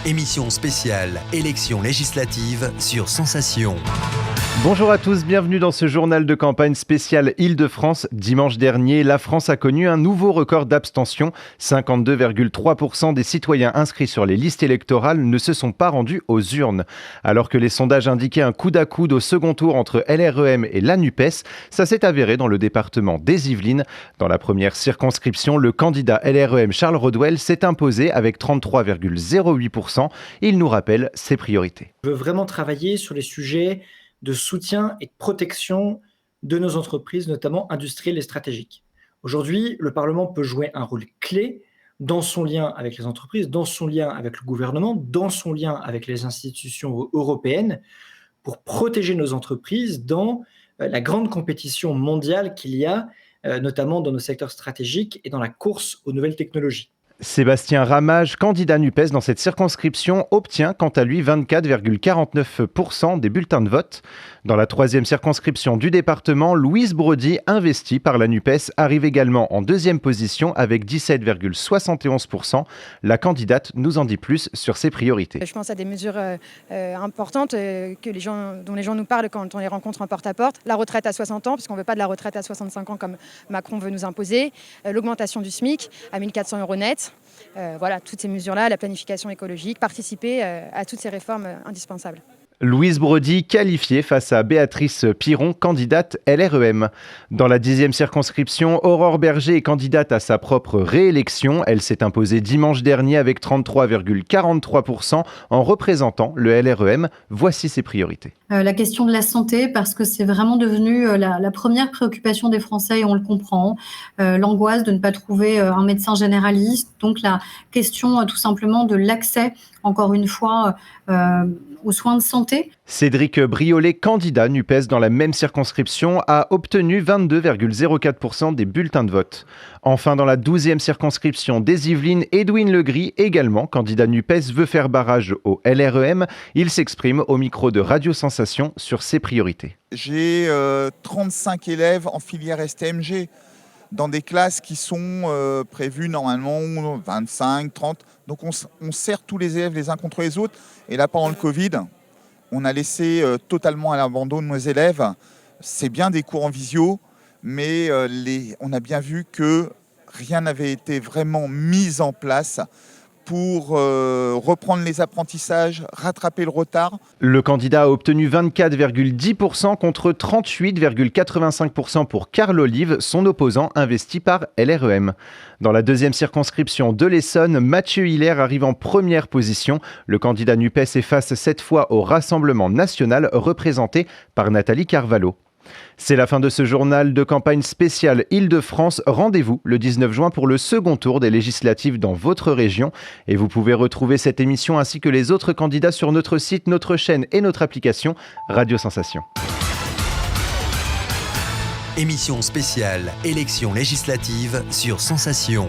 Émission spéciale élections législatives sur Sensation. Bonjour à tous, bienvenue dans ce journal de campagne spécial Île-de-France. Dimanche dernier, la France a connu un nouveau record d'abstention. 52,3% des citoyens inscrits sur les listes électorales ne se sont pas rendus aux urnes. Alors que les sondages indiquaient un coude à coude au second tour entre LREM et la NUPES, ça s'est avéré dans le département des Yvelines. Dans la première circonscription, le candidat LREM Charles Rodwell s'est imposé avec 33,08%. Il nous rappelle ses priorités. Je veux vraiment travailler sur les sujets de soutien et de protection de nos entreprises, notamment industrielles et stratégiques. Aujourd'hui, le Parlement peut jouer un rôle clé dans son lien avec les entreprises, dans son lien avec le gouvernement, dans son lien avec les institutions européennes, pour protéger nos entreprises dans la grande compétition mondiale qu'il y a, notamment dans nos secteurs stratégiques et dans la course aux nouvelles technologies. Sébastien Ramage, candidat NUPES dans cette circonscription, obtient quant à lui 24,49% des bulletins de vote. Dans la troisième circonscription du département, Louise Brody, investie par la NUPES, arrive également en deuxième position avec 17,71%. La candidate nous en dit plus sur ses priorités. Je pense à des mesures importantes dont les gens nous parlent quand on les rencontre en porte-à-porte. La retraite à 60 ans, puisqu'on ne veut pas de la retraite à 65 ans comme Macron veut nous imposer. L'augmentation du SMIC à 1 400 € net. Voilà, toutes ces mesures-là, la planification écologique, participer à toutes ces réformes indispensables. Louise Brody, qualifiée face à Béatrice Piron, candidate LREM. Dans la 10e circonscription, Aurore Berger est candidate à sa propre réélection. Elle s'est imposée dimanche dernier avec 33,43% en représentant le LREM. Voici ses priorités. La question de la santé, parce que c'est vraiment devenu la première préoccupation des Français et on le comprend. L'angoisse de ne pas trouver un médecin généraliste. Donc la question tout simplement de l'accès, encore une fois, aux soins de santé. Cédric Briolet, candidat NUPES dans la même circonscription, a obtenu 22,04% des bulletins de vote. Enfin, dans la 12e circonscription des Yvelines, Edwin Legris, également candidat NUPES, veut faire barrage au LREM. Il s'exprime au micro de Radio Sensation sur ses priorités. J'ai 35 élèves en filière STMG dans des classes qui sont prévues normalement 25, 30. Donc on sert tous les élèves les uns contre les autres. Et là, pendant le Covid, on a laissé totalement à l'abandon nos élèves. C'est bien des cours en visio, mais on a bien vu que rien n'avait été vraiment mis en place pour reprendre les apprentissages, rattraper le retard. Le candidat a obtenu 24,10% contre 38,85% pour Carl Olive, son opposant investi par LREM. Dans la deuxième circonscription de l'Essonne, Mathieu Hilaire arrive en première position. Le candidat NUPES est face cette fois au Rassemblement national représenté par Nathalie Carvalho. C'est la fin de ce journal de campagne spéciale Île-de-France. Rendez-vous le 19 juin pour le second tour des législatives dans votre région. Et vous pouvez retrouver cette émission ainsi que les autres candidats sur notre site, notre chaîne et notre application Radio Sensation. Émission spéciale élections législatives sur Sensation.